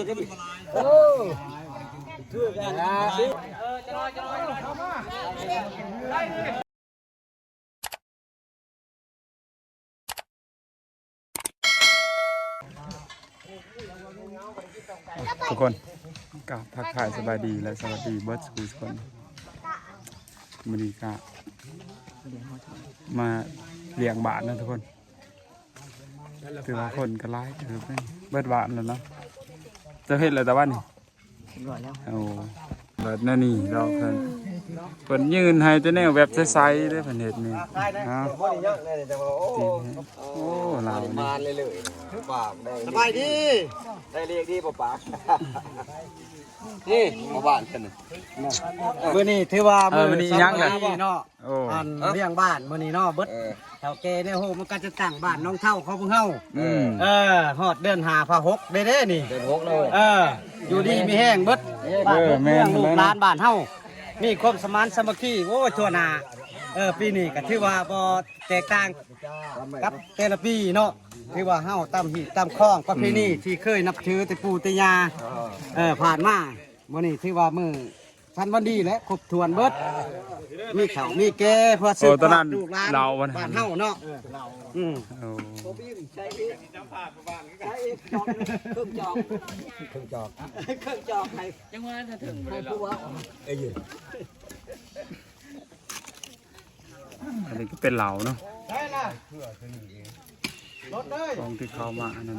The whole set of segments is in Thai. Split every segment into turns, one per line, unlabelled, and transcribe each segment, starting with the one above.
กันดิช่วยกันจะรอเข้ามาได้ดิ
ทุกคนกราบทักทายสบายดีและสวัสดีเบิร์ดสกูลคนมินิกะมาเลี้ยงบาทนะทุกคนถือว่าคนก็ไล่ถือไปเบิร์ดบาทแล้วเนาะจะเห็นอะไรแต่ว่านี่โอ้เบิร์ดนั่นนี่เราเพิ่นยืนให้จะแนวแบบใสๆได้เพิ่นเห็ดนี่ฮะโอ้เรานี่
ปากได้สบายดีได้เรียกดีปากนี่มาบ้านกันมื้อนี้ถือว่ามื้อนี้ยังเลยเนาะอันเลี้ยงบ้านมื้อนี้เนาะเบิดเฒ่าแก่เนี่ยโหมันก็จะตั้งบ้านน้องเฒ่าเขาเพิ่งเฮาฮอดเดือน5พา6ได้นี่เดือน6เลยอยู่ดีมีแห้งเบิดบ้านเมืองลูกหลานบ้านเฮามีความสมานสามัคคีโอ้ทั่วหน้าปีนี้ก็ถือว่าบ่แตกต่างกับแต่ละปีเนาะถือว่าเฮาตามหีบตามคล้องประเพณีที่เคยนับถือแต่ปู่แต่ย่าผ่านมามื้อนี้ถือว่ามื้อทันวันดีและครบถ้วนเบิดมีข้าวมีแกงเพื่อสืบทอดลูกหลานบ้านเฮาเนาะใช้เครื่องจอกให้จังหวะถ้าถึงบ่ได้แล้ว
อันนี้ก็เป็นเหล่าเนาะกองที่เขามาอันนั้น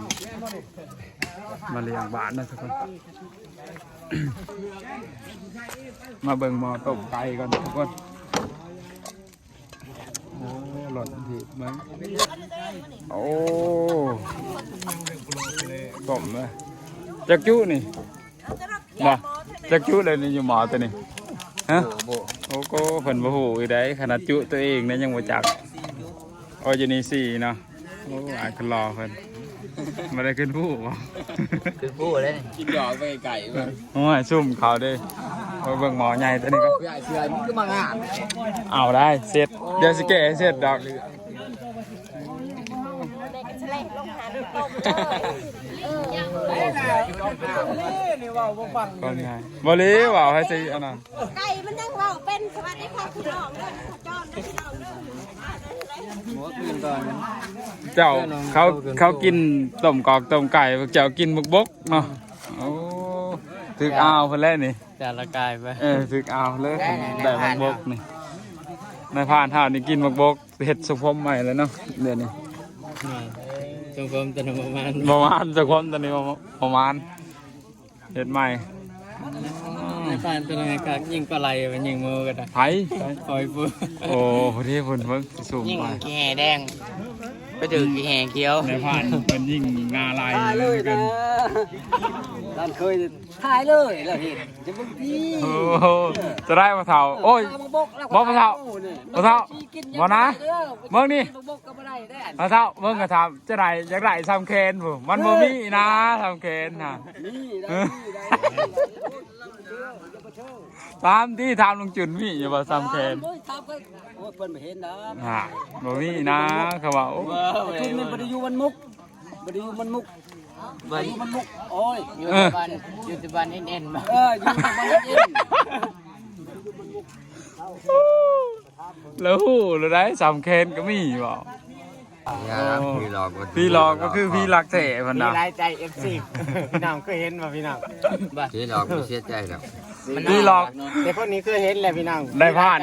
มาเลี้ยงบาทนะทุกคน มาเบิ่งหม้อต้มไก่ก่อนทุกคนโอ้หล่นทีมั้งโอ้ต้มเลยจักจุนี่มาจักจุเลยนี่อยู่หม้อตัวนี้ฮะโอ้ก็เพิ่นบ่ฮู้อีได้ขนาดจุตัวเองเนี่ยยังบ่จักออร์แกนิซี่เนาะโอ้อาจจะรอเพิ่นมาได้ขึ้นผู้บ่
ขึ้นผู้เลยกินดอกไปไก่บ่
โอ้ยซุ่มเขาเด้เบิ่งหม้อใหญ่ตัวนี้ก็
ใหญ่เสือมันคือมางาน
เอาได้เสร็จเดี๋ยวสิแกะเสร็จดอกก่อนไงบ่ลีว่าวให้สิอันนั้น
ไก่มันยังว่าวเป็นสวัสดีค่ะพี่น้องจอน
เจ้าเขากินต้มกอกต้มไก่พวกเจ้ากินบกเนาะโอ้ถึกเอาเพิ่นแล้วนี่
แต่ละกายไป
ถึกเอาเลยได้บกนี่ในผ่านเท่านี่กินบกเฮ็ดสุพมใหม่แล้วเนาะเดี๋ยวนี้
สุพมตอนประมาณ
สุพมตอนนี้ประมาณเฮ็ดใหม่
ในผ่านตอนนี้ก็ยิงปลาไหลมันยิงมือกัน
ไผ
คอยฟู
โอ้ที่เพิ่นสูง
ยิง
ไป
แห่แดงไปถึงแห่เขียว
ในผ่านเพิ่นยิงงาลายเลยกัน
ท่านเคยถ่ายเลยเราเห็นจะบึ้งพี่
จะได้มาเท่าโอ้ยบอกมาเท่าบอกนะเมื่อนี่มาเท่าเมื่อกระทำจะได้อยากได้ซ้ำเคนผมมันโมมี่นะซ้ำเคนนะตามที่ทำลุงจุนมี่อย่าบอกซ้ำเคน
เพิ่นไม่เห็นนะ
โมมี่นะเขาบอก
ทุนมันบริยูมันมุกโอ้ยยูทูบบันเอ็นมายูทูบบันเอ็น
แล้วหูเราได้ซ้ำเคนก็มีบอกพี่หลอกก็คือพี่รักเถะพันดา
พี่ไล่ใจเอฟซีพี่น้องเคยเห็นมาพี่น้อง
พี่หลอกไม่เชื่อใจหรอก
พี่หลอก
แต่พวกนี้เคยเห็นแหละพี่น้อง
ได้ผ่า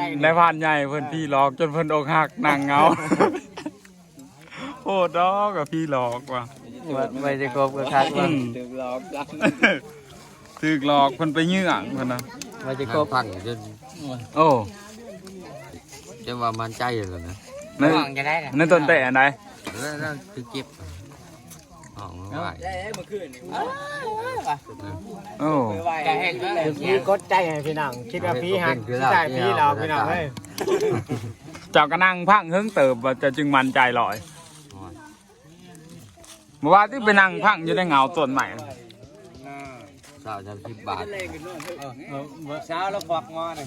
นใหญ่เพิ่นพี่หลอกจนเพิ่นอกหักนั่งเงาโอ้ดอกกับพี่หลอกว่ะ
ไม่จะกบกับคักว่า
ถึกหลอกเพิ่นไปยื้อเพิ่นนะ
ไม่จะกบพังจน
โอ้
จะว่ามันใจเลยนะ
นั่นต้นแต่อันไหน
นั่นคือเก็บอ๋อไม่ไหว
โอ้
พี่กดใจให้พี่น้องคิดว่าพี่หักใจพี่เราพี่น้องเฮ้ย
เจ้ากระนั่งพังเฮิงเติบจะจึงมันใจลอยเมื่อวานที่ไปนั่งพังอยู่ในเงาต้นใหม่
สาวจะ10 บาท
เช้าแล้วควักมาเลย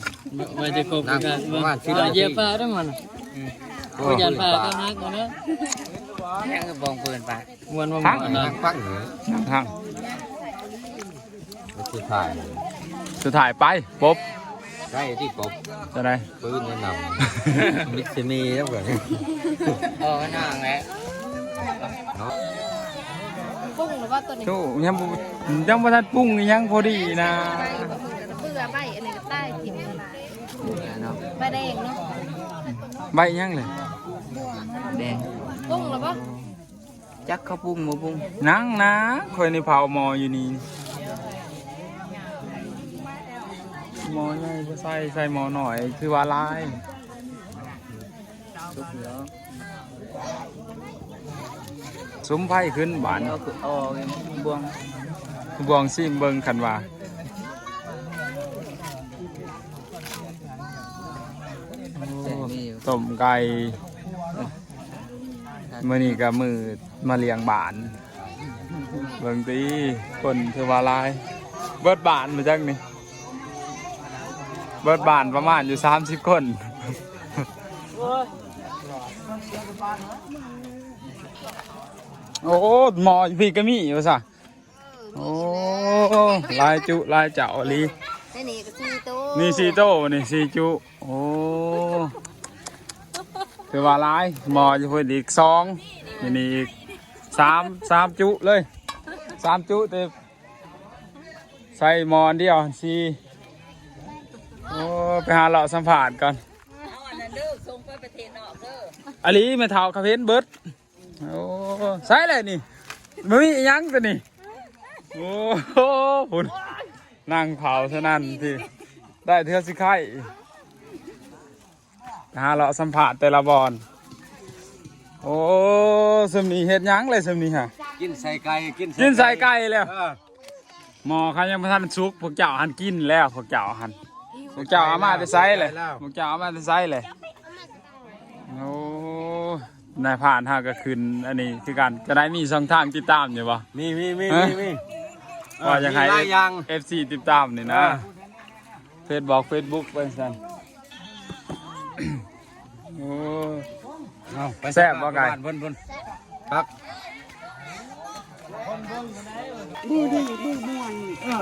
ไม่จะกบกันเราเย็บปลาด้วยมันก็ยันปลาก็นักเนาะยังก็บองปืนไป
พังเหรอ
พัง
สุดท้าย
สุดท้ายไปปุ๊บ
ได้ที่กบ
จะได้
ปืนจะนำมิสมีแล้วเหรอนั่งแล้วเนาะ
ปุ้งหรือว่าตัวนี้
โธ่ยังบ่ทันปรุงยังพอดีนะ
ใบกับมือกับเบื่อใบอันนี้ก็ใต้ทิมใบแดงเนาะ
ใบยังเลย
แดง
ปุ้งหรือเปล่า
จักข้าวปุ้งหมูปุ้ง
นังนะคอยในเผาหมออยู่นี่หมอใหญ่บ่ใส่หมอหน่อยคือว่าลายซุ้มไผ่ขึ้นบาน
บวง
บวงซิมเบิ่งคันว่าต้มไก่มื้อนี้ก็มือมาเลี้ยงบานเบิ่งติคนคือว่าลายเบิดบานมาจังนี่เบิดบานประมาณอยู่30คนโอ้หมอพี่ก็มีอยู่ซะโอ้ลายจุลายเจ้าลี
นี่ก็ซีโต
นี่ซีโต้นี่ซีจุโอ้คือว่าลายหมอจะพูดอีก2นี่อีก3จุเลย3จุเต็มใส่หมอนเดียวซีโอ้ไปหาเลาะสัมผัสก่อนอันนี้ไม่เท่าคาเฟ่นเบิร์ดโอ้ใส่เลยนี่มันมียังตัวนี่โอ้โหหุ่นนั่งเผาเท่านั้นที่ได้เทือสิไข่หาเลาะสัมผัสแต่ละบอลโอ้สมนีเฮ็ดยังเลยสมนีฮะ
กินใส่ไก่
กินใส่ไก่แล้วหมอเขายังไม่ทันสุกพวกเจ้าหันกินแล้วพวกเจ้าหันพวกเจ้าเอามาได้ไซเลยพวกเจ้าเอามาได้ไซเลยโอ้นายผ่านฮะก็คืนอันนี้คือกันจะได้มีช่องทางติดตามอยู่ปะ
มี
ว่าจะให้
หลายอย่าง
FC ติดตามนี่นะเฟซบุ๊กเป็นสันโอ้แซ่บบ่ไก่ครับ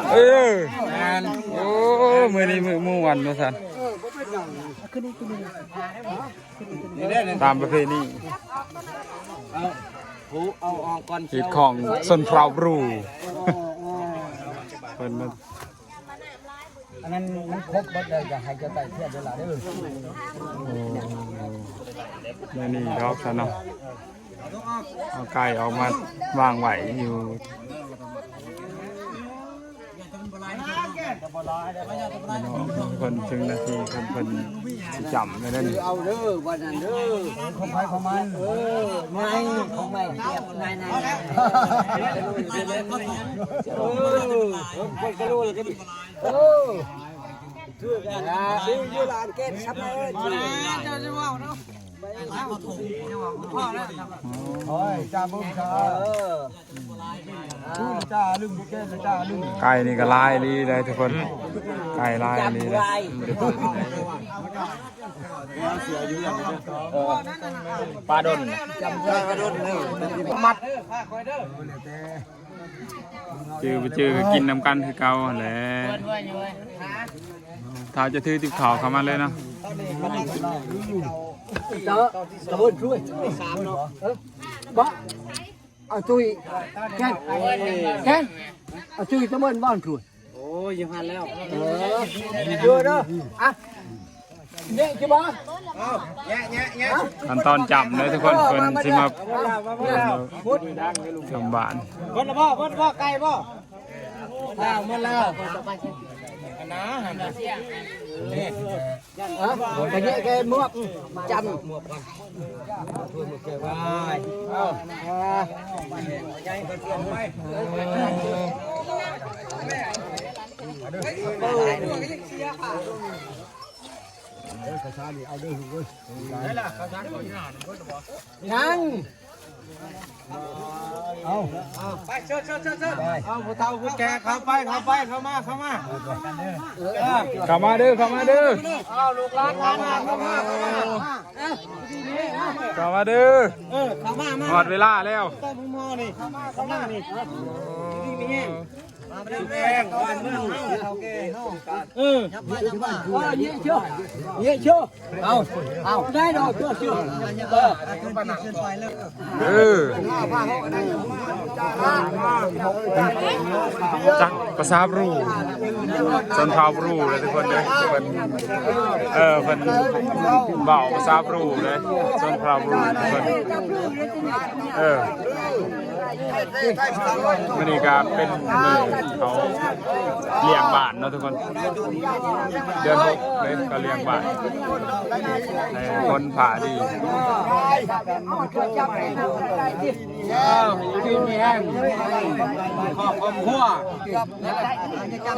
โอ้มือนี้มือม่วนมาสันตามประเพณี
เอาออกก่อน
หีดของสนพราวบรูเป็นมัน
อันนั้นมันครบหมดเลยจะให้จะไต่เทียบเวลาได้เลย
มือนี้ดอกสันเนาะเอาไก่ออกมาวางไหวอยู่คนถึงนาทีคนจำไม่ได้
เอาเด้อวันนั้นเด้อของใครของมันไม่ของไม่เทียบนายคนก็รู้เลยก็ดิชื่อกันชื่อยูรานเกตครับเลยเจ้าจะว่าเนาะโอ้ยจ้าบุ้งจ้าจ้าลึงบุกเกตจ้าลึง
ไก่นี่ก็ลายลีเลยทุกคนไก่ลายลีเลยปลาดน
จำได้ปลาดนเลยมัด
จือกินน้ำกันคือเก่าแหละถ้าจะถือติบข่าวเข้ามาเลยนะ
ตะบนช่วย3เนาะบ่เอาจุยแค่เอาจุยตะบนบ้านช่วยโอ้ยยังหันแล้วเด้ออ่ะเนี่ยจิบ่เอาแยะ
ขั้นตอนจำเลยทุกคนเพิ่นสิมาทำบ้าน
บ่บ่ไก่บ่หมดแล้วนะหันนี่ไปเยอะแกมวกจำมวกก่อนช่วยมวกแกไว้เอาใหญ่ก็เสียไปข้าวสารนี่เอาด้วยเว้ยได้ล่ะข้าวสารก่อนยังเอาไปเชิญเอาผู้เฒ่าผู้แก่เข้ามา
เข้ามาเด้อ
เอาลูกหลานเข้ามา
เด้อ
เข้ามา
หมดเวลาแล้ว
ต้มหม้อนี่เข้ามานี่นี่ เอาได้ดอกเชื่อ
จักภาษาบรูชนเผ่าบรูเลยทุกคนเลยเป็นเบาภาษาบรูเลยชนเผ่าบรูทุกคนมันนี่ก็เป็นมือเขาเลี้ยงบ้านเนาะทุกคนเดือน6เลยก็เลี้ยงบ้านคนผ่าดี
กินแห้งขอบความคั่ว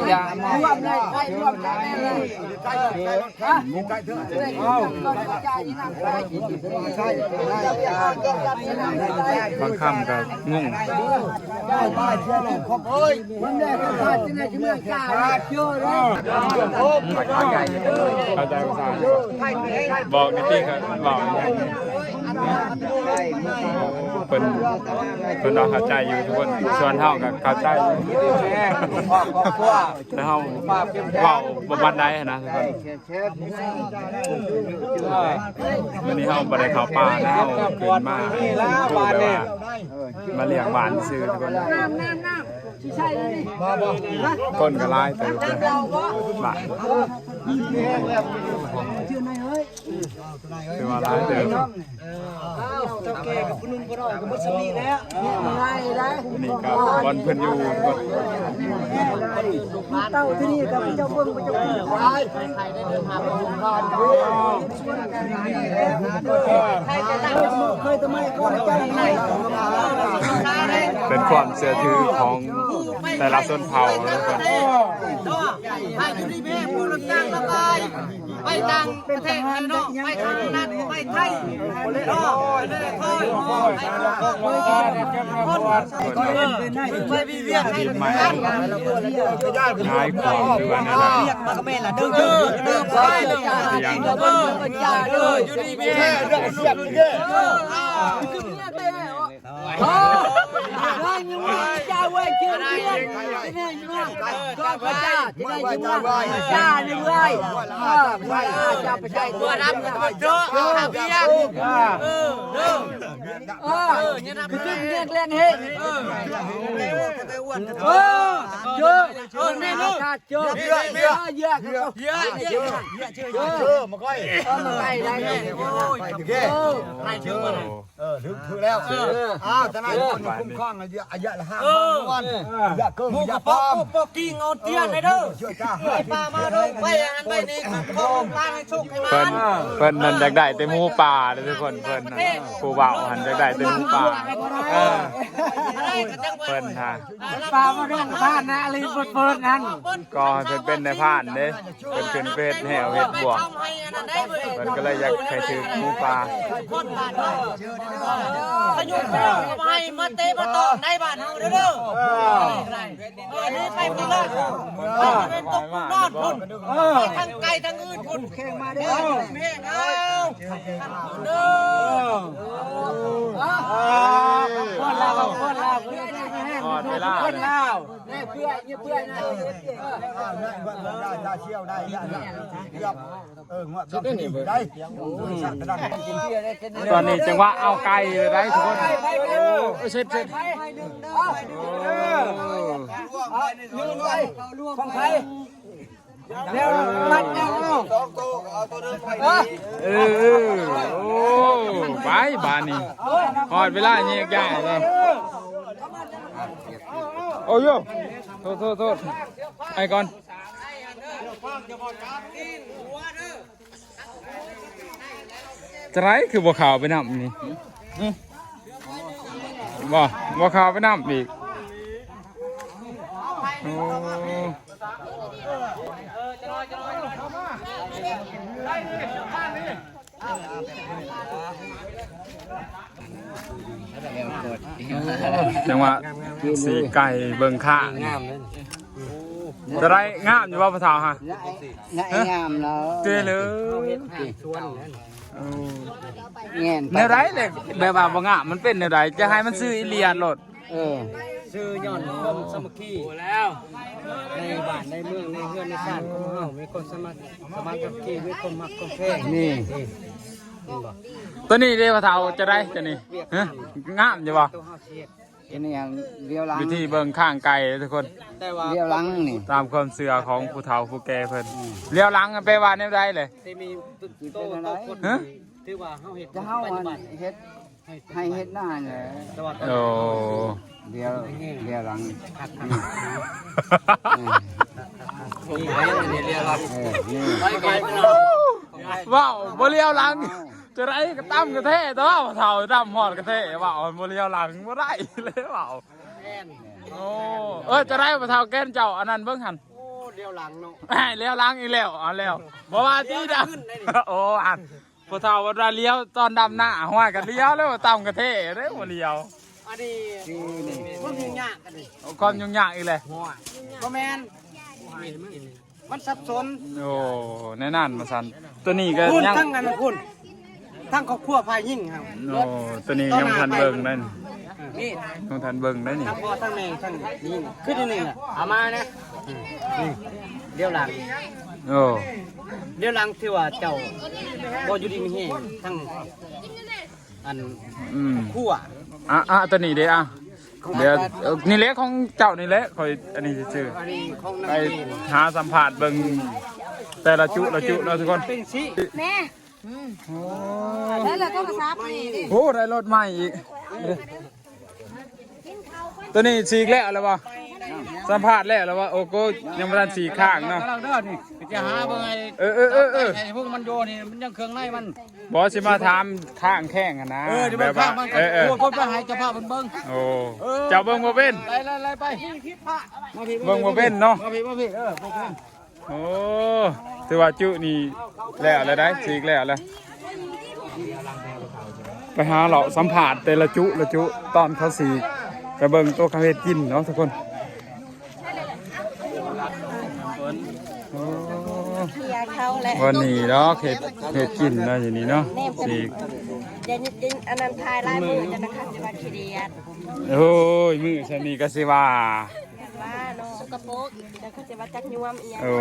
อย่างรวมเลยรวมใจเลย
บางคำก็งงเข้าใจภาษาบอกนิดนึงครับบอกเป็นเราเข้าใจอยู่ทุกคนส่วนเท่ากับเข้าใจแล้วเขาเบาประมาณใดนะทุกคนวันนี้เขาบริเขาป่าแล้วเขาขึ้นมาพูดแบบว่ามาเลี้ยงบ้านซื้อทุกคนคนก็ไล่แต่บ้านคือว่าไล่เดิม
เจ้าแก่กับคุณลุงก็ร้อยก็มุสลิมแล้ว
นี่ก็บอลเพิ่นอยู่
เต้าที่นี่กับเจ้าเบิ้งเจ้าปีควายใครได้เดินทางไปดูบ้านเคยทำไมก็ใจ
เป็นความเชื่อถือของแต่ละชนเผ่าทุกคน
ให้อยู่ที่แม่ผู้รับจ้างระบายไปต่างประเทศเนาะไปทางนั้นไปไทยเนาะไปวิเวียนให้
ง่ายกว่าหรือว่านั่นแหละ
มาก็แม่ละเด้อไปเลยอยู่ที่แม่เรื่องเสียบเด้ได้ยังไม่จ้าเว้ยเชื่อเรียนนี่ยังไงก็พระเจ้าที่ได้ยังไงจ้านี่เลยจ้าไปใจตัวรับกันเด้อเอาเบียร์เนี่ยนะขึ้นเรียกเล่นเฮ้เยอะแม่ลูกเยอะมาก้อยได้ถึงแล้วทนายคุ้มครองอายุละ5 วันอย่าเกินอย่าปอมปอกิ้งเอาเตี้ยนเลยเด้อไปป่ามาเด้อไปอันไปนี่ขอร้านให้สุกให้มัน
เพิ่นนั่นอยากได้แต่หมูป่าเลยทุกคนเพิ่นผู้บ่าวหันอยากได้แต่หมูป่าเพิ่นฮะ
ป่ามาเรื่องบ้านนะอะไรเปิดนั่น
ก็เป็นในผ่านเด้เพิ่นขึ้นเฟซแหวเฮ็ดบวกเพิ่นก็เลยอยากให้ถือหมูป่า
ขยุกไปมาเตะมาต่อในบ้านเฮาเด้อนี่ไปพุ่นละไปตกนอดพุ่นทั้งไกลทั้งอื่นพุ่นแข่งมาเด้อแม่งเอาเด้อคนลาว
หอดเวลา
คนลาวนี่เพื่อนนะได้เชี่ยวได้งวดได้
ตอนนี้จังหวะเอาไก่เลยได้ทุกคนเสร็จ
ของใครแล้วมัดเอาตัวเดิมไป
โอ้ไปบ้านนี้หอดเวลาเงียบย่าเลยโอ้ยโทษไอ้ก่อนจะไรคือบัวขาวไปน้ำนี่บัวขาวไปน้ำอีกจังหวะสีไก่เบิ่งข้างจะไรงามอยู่ว่าพระเท้าฮะ
งามแล้ว
เจ๊เลย
เงี้ย
ในไรเลยแบบว่าบางอ่ะมันเป็นในไรจะให้มันซื้ออิเลียนรถ
ซื้อย่อนความสามัคคีแล้วในบ้านในเมืองในเฮือนในชาติของเฮามีคนสมัครมีคนมักคนแพ้นี่
ตัวนี้เด้พ่อเฒ่าจะได้จะนี่ฮะงามอยู่บ่
อันนี้อย่างเลี้ยวหลัง
วิธีเบิ่งข้างไก่ทุกคน
เลี้ยวหลังนี่
ตามความเชื่อของผู้เฒ่าผู้แก่เพิ่นเลี้ยวหลังไปว่าแนวใดเลย
ที่มีโตคนถือว่าเฮาเฮ็ด
จะเฮาเฮ็ดให้เฮ็ดหน้าเนี่ย
โอ้
เดี๋ยวหลัง
นี่เลี้ยวหลัง
นี่
ว้าวบ่เลี้ยวหลังจะได้ก็ตั้มกระเทะแต่ว่าเฒ่าตั้มฮอดกระเทะว้าวบ่เลี้ยวหลังบ่ได้เลยว้าวโอ้จะได้บ่เฒ่าแก่นเจ้าอันนั้นเบิ่งหั่น
โอ้เลี้ยวหลังเนาะ
เลี้ยวหลังอีกแล้วเอาแล้วบ่ว่าที่ดำโอ้อันผู้เฒ่าว่าเลี้ยวตอนดำหน้าห้อยก็เลี้ยวแล้วตั้มกระเทะเด้บ่เลี้ยว
อันนี้มันยุ่งยากกันนี่
ความยุ่งยากอีกเลย
บ่แม่นมันสับสน
โอ้แน่นอนมาสันตัวนี้ก็
คุณ
ยัง
ทั้งนั้นคุณทั้งครอบครัวฝ่ายหญิงครับ
โอ้ตัวนี้ยังทันเบิ่งนั่น
นี่
ยังทันเบิ่งได้นี่
ทั้งพ่อทั้งแม่ทั้งนี่คือที่นี่แหละเอามานะนี่เดี๋ยวหลัง
โอ้
เดี๋ยวหลังที่ว่าเจ้าบ่อยู่ดีมีแฮงทั้งอัน
อืม
ครัว
ตัวนี้เด้เดี๋ยวนี่เล็กของเจ้านี่เละคอยอันนี้ชื่อ
อันนี้ของ
ไป
นางจีน
หาสัมผัสเบิ่งแต่ละจุเนาะทุกคน
เป็นสิ
แม่
โอ้
แล้วเราต้องซับนี่ดิ
โหได้รถใหม่อีกตัวนี้สีกแล้วหรือเปล่าสัมผัสแล้วหรือเปล่าโอ้โกยังไม่ทันสีข้างเนาะ
กำลังเด้อนี่จะหาเบิ่งไอ้
เออ
ไอ้พวกมันโยนี่มันยังเครื่องในมัน
บอสสิมาถามข้างแข้งอะนะ
เดี๋ยวมันข้างมันก็กลัวคนไปหายเจ้าภาพมันเบิ่ง
โอ้เจ้าเบิ่งบ่เป็น
ไล่ไปมาพี่
เบิ่งบ่เป็นเนาะ
มาพี่บ่เป็น
โอ้ถือว่าจุนี่แล้วอะไรได้สีกแล้วอะไรไปหาเราสัมผัสแต่ละจุตอนเขาสีไปเบิ่งตัวเขาเฮ็ดกินเนาะทุกคนโอ้
เฮียเขาแหละ
วันนี้เนาะเฮ็ดกินเนาะอย่างนี้เนาะสีก
เดี๋ยวอันนั้นทายลายมือจะนะคะจะมาขี้เดียด
โอ้ยมือฉันนี่ก็สิว่า
ว่าเนาะสกปรกจะเขาจะมาจักยวมอีหยัง
โอ้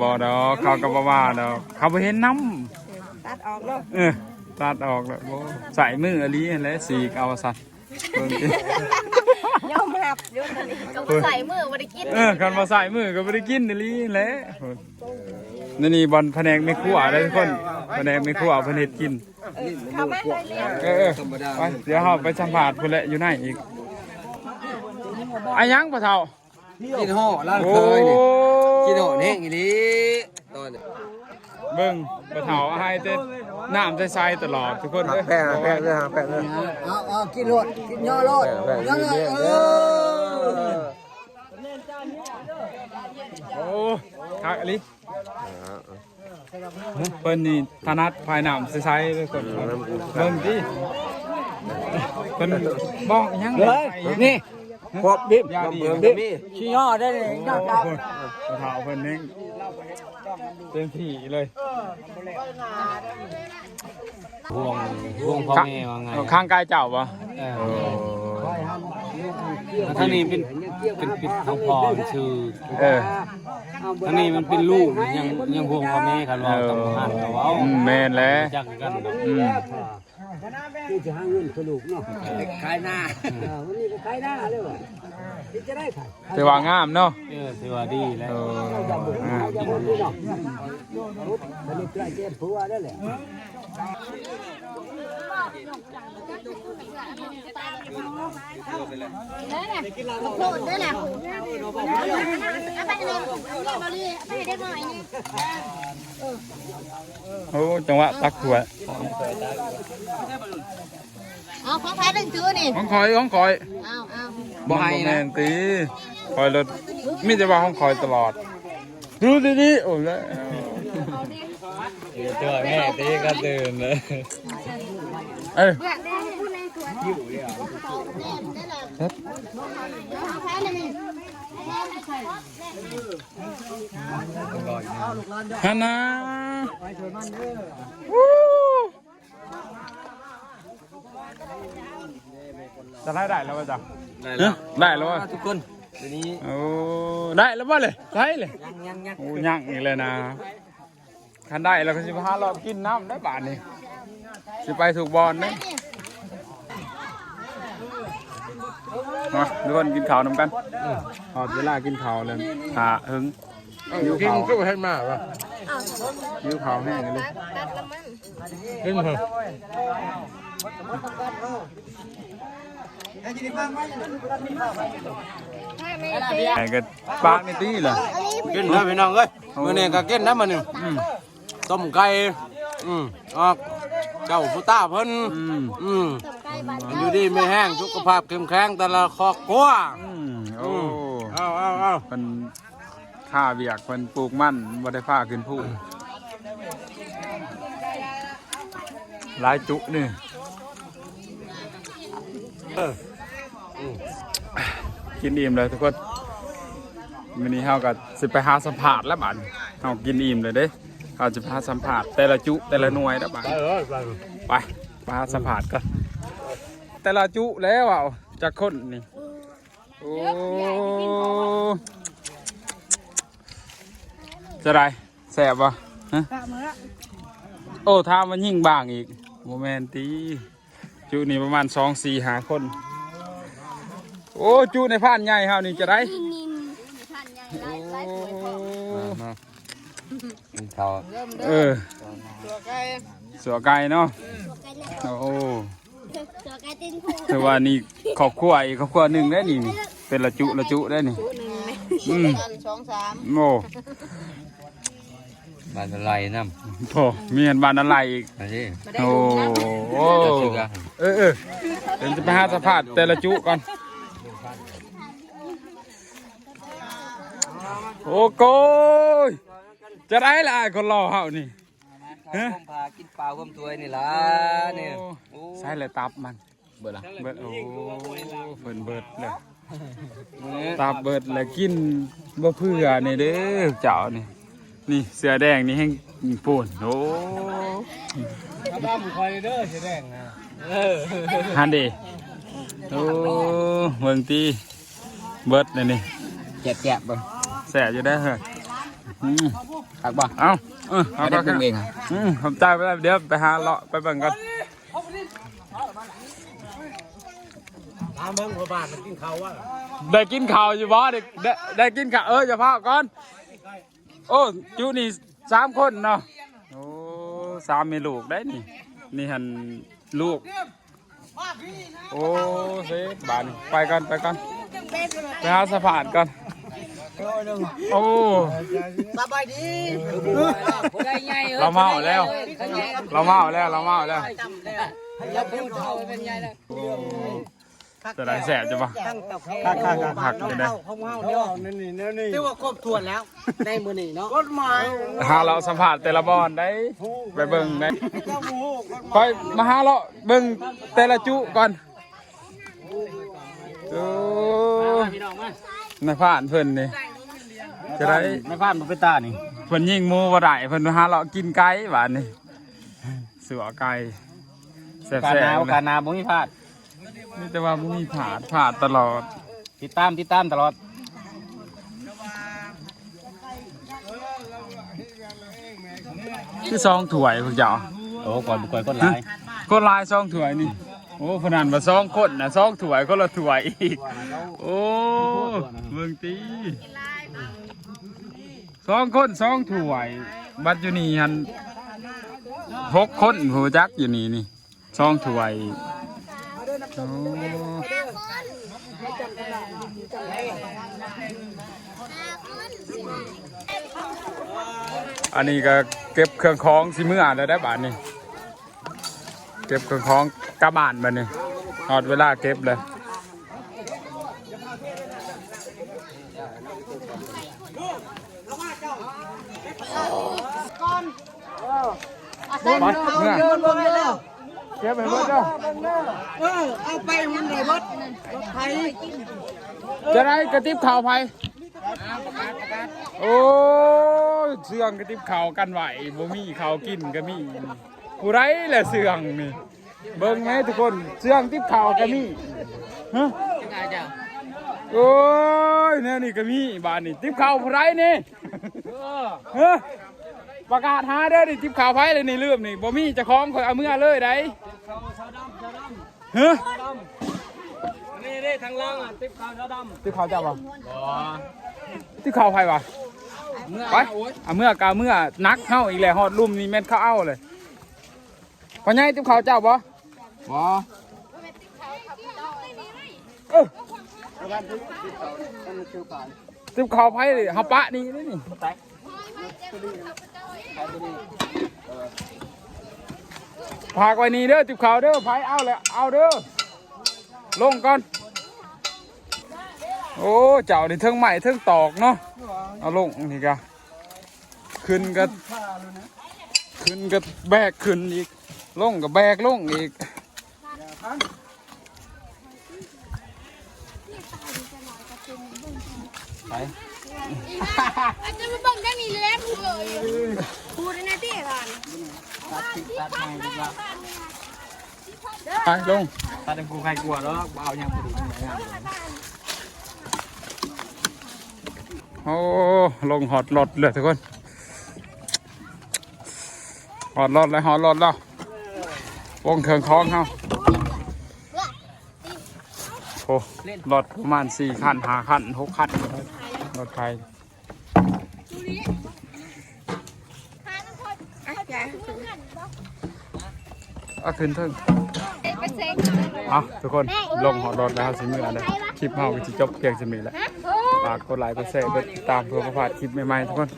บ่ดอกเขาก็บ่ว่าดอกเขาบ่เห็นน้ำ
ตัดออกเนาะ
ตัดออกแล้วบ่ใส่มืออลีและสีกเอาซะเบิ่งดิ
ยอมรับยอมรับก็ใส่มือบ่ได้กิน
คันบ่ใส่มือก็บ่ได้กินอลีแหละนี่บอลแผนกไม่ครัวเด้อทุกคนแผนกไม่ครัวเพิ่นเฮ็ดกิน
เขามาเลยเลี้ยง
ไปเดี๋ยวเราไปสัมภาษณ์พุ่นแหละอยู่ไหนอีกอายังปะเท่า
กินห่อร้านเคยนี่กินห่อแห้งอีหลีตอน
เบิ่งปะเท่าให้แต่น้ำใสๆตลอดทุกคนเด้อ
แป้งเลยแป้งเลย
เอากินโลดกินย่อโลดย่อโลด
โอ้คักอลิเพิ่นนี่ถนัดภายน้ำใสๆเลยคนเบิ่งดิเพิ่นบ้องยังนี่
พบดิบ
ยาดี
มี
ขี้ย่อได้เลยย่อ
โอ้
จับ
โหปะเท่าเพิ่นนี่เต็มที่เลย
ห่วงพ่อแม่ว่าไง
ข้างกายเจ้าปะ
ทั้งนี้เป็นปิดของพ่อชื่อ
เออ
ทั้งนี้มันเป็นลูกยังห่วงพ่อแม่กันว่าต้องหันเขาเอา
แม่นแล้ว
จักกัน
คือจะหาเงินกระดูกเนาะ
ขายหน้า
วันนี้ก็ขายหน้าเลยว่ะจะได้ขาย
ถือว่างามเนาะ
ถือว่าดีแล้ว
จะคนนี้เนาะมันนี่ใกล้เจ็บผัวได้แหละ
โลดด้วยแหละเอาไปเลยเอาไปเลยเอาไปเด็กหน่อยนี่
โอ้จังหวะตักขวด
เอาของใครเป็นซื้อนี่
ของคอย
เอา
บ่ให้นะตีคอยรถมีแต่ว่าของคอยตลอดดูดีๆโอ้แล้ว
เจอแม่ตีก็ตื่นเลย
เอ้ย
เบื่อแน่พูดในสวนอยู่เลยเอาใครเลยนี่
ฮานา จะได้แล้วป่ะจ๊ะ
ได้แล้ว
ได้แล้วป่ะ
ทุกคนทีนี้
โอ้ได้แล้วป่ะเลยได้เลย
ยัง
โอ้ยังอีกเลยนะคันได้แล้วก็สิพาเรากินน้ำได้บาทนี่สิไปถูกบอลเนี่ยมาทุกคนกินข้าวน้ำกันพอเวลากินข้าวเลยหาหึงยิ้ว
กิน
ข้าว
ก็ให้มากป่ะ
ยิ้วข้าวแห้งเลย
กินเหรอ
ไอ้ก็ปากในตีเหรอ
กินนะพี่น้องเอ้ยมื้อนี้ก็กินนะมันนี่ต้มไก่ออกเจ้าผู้ต้าเพิ่นอยู่ดีไม่แห้งสุขภาพเข้มแข็งแต่ละครอบครัว
โอ้
เอา
เป็นข้าเบียกเป็นปลูกมั่นบ่ได้ผ้าขึ้นผู้หลายจุนี่กินอิ่มเลยทุกคนวันนี้เราก็สิไปหาสัมผัสแล้วบัดเรากินอิ่มเลยเด้เราจะพาสัมผัสแต่ละจุแต่ละหน่วยแล้วบัดไปหาสัมผัสกันแต่ละจุแล้วอ่ะจะคนนี่โอ้จะไรแสบวะฮะโอ้ท้ามันยิ่งบางอีกโมเมนตีจุนี่ประมาณ2-4 หาคนโอ้จุในผ่านใหญ่เฮานี่จะได้
กินข้าว
สัวไก่เนาะโอ้แต่ว่านี่ครอบครัวอีกครอบครัวหนึ่งได้นี่เป็นละจุได้นี่โอ้
บ้านอะไรน้
โหมีเห็นบ้านอะไรอีก
ำอันนี้
โอ้เดี๋ยวจะไปหาสภาพแต่ละจุก่อนโอ้โกยจะได้ละคนรอเฮานี่ฮะ
พากินเปล่าก้มตัวนี่ล่ะนี่
ใช่เลยตับมันเบิดละเบิดโอ้เบิดเลยตับเบิดเลยกินบ่เพื่อนี่เด้อเจ้านี่เสือแดงนี่แห้งป่นโอ้
บ้าหมูคอยเด้อสีแดงนะ
ฮันดีโอ้เมืองตีเบิดเลยนี่
แจ๊บบ่
แสบอยู่ได้เหรอ
ตักบ่
เอาเอา
ไม่ได้ปรุงเอง
ผมจ่ายไปแล้วเดี๋ยวไปหาเลาะไปเบิ่งกัน
ตามเบิ่งหัวบ้านมันกินข้าววะ
ได้กินข้าวอยู่บ่ได้กินข้าวจะพาก่อนโอ้จูนี่3 คนเนาะโอ้3มีลูกได้นี่หันลูกโอ้เซ่บานไปกันไปหาสะพานกันโอ้
สบายดี
เราเมาแล้วจะได้แสบจะปะผักจะได้
นี่ว่าครบถ้วนแล้วในมื้อนี้เนาะกฎหมาย
หาเราสัมผัสแต่ละบอนได้ไปเบิ่งได้คอยมาหาเราเบิ่งแต่ละจุก่อนโอ้ในผ่านเพิ่นนี่จะได้
ในบ้านบ่ไปตานี่
เพิ่นยิงหมูบ่ได้เพิ่นมาหาเรากินไก่หวานนี่เสือไก่แซ่บ
การนาบ่มีพลาด
ๆนี่แต่ว่าบ่มีผาดตลอด
ติดตามตลอด
ที่2 ถ้วยพวกเจ้า
โอ้ก่อนคนหลาย
คนลาย2 ถ้วยนี่โอ้พนันมา2 คนนะ2 ถ้วยคนละถ้วยอีกโอ้เมืองตี2 คน2 ถ้วยบัดอยู่นี่หัน6 คนผู้จักอยู่นี่2 ถ้วยโอ้อันนี้ก็เก็บเครื่องของสิมื้อแล้วได้บาทนี่เก็บเครื่องของกลับบ้านบัดนี้ฮอดเวลาเก็บเลยไปเมื่อเก็บไปหมดเด้อ
เอาไปมันได้บดรถไถ
จะได้กระติบข่าวไผโอ้ยเสื่องกระติบข่าวกันไหวบ่มีข่าวกินก็มีผู้ไรแหละเสื่องนี่ เบิ่งไหมทุกคนเสื่องติ๊บข่าวก็มีฮะโอ้ยเนี่ยนี่ก็มีบ้านนี่ติ๊บข่าวไผนี่เฮ้อประกาศหาเด้อนี่ติ๊บข่าวไผเลยนี่ลืมนี่บ่มีเจ้าของข่อยเอาเมื่อเลยได้เฮ้อนี่ทางล่างอ่ะติ๊บข่าวดำติ๊บข่าวเจ้าบ่ติ๊บข่าวไผวะไปเอาเมื่อกาเมื่อนักเข้าอีกแล้วฮอดลุ่มนี่แม่นเข้าเอาเลยพอไงติ๊บข่าวเจ้าบ่ติ๊บข่าวไผเลยเฮาปะนี่นี่พากไว้นี่เด้อติ๊บข่าวเด้อไผเอาแล้วเอาเด้อลงก่อนโอ้เจ้านี่เทิงใหม่เทิงตอกเนาะเอาลงนี่กะขึ้นก็แบกขึ้นอีกลงก็แบกลงอีกไป
จะมาบังได้มีแล้วเลยพูดนะที่บ้าน
ไปลง
ตาเป็นกูใครกลัวแล้วเอายังพอดี
โอ้ลงหอดรถเลยทุกคนหอดรถเลยหอดรถแล้ววงเถิงคล้องเขาโอ้รถประมาณ4 คัน5 คัน6 คันรถไฟเอาขึ้นเถิงเอาทุกคนลงหอดรถแล้วสิเมื่อเลยคลิปเฮาก็จะจบเพียงสิมีแล้วฝากกดไลค์กดแชร์กดติดตามเพื่อประพาสคลิปใหม่ๆทุกคน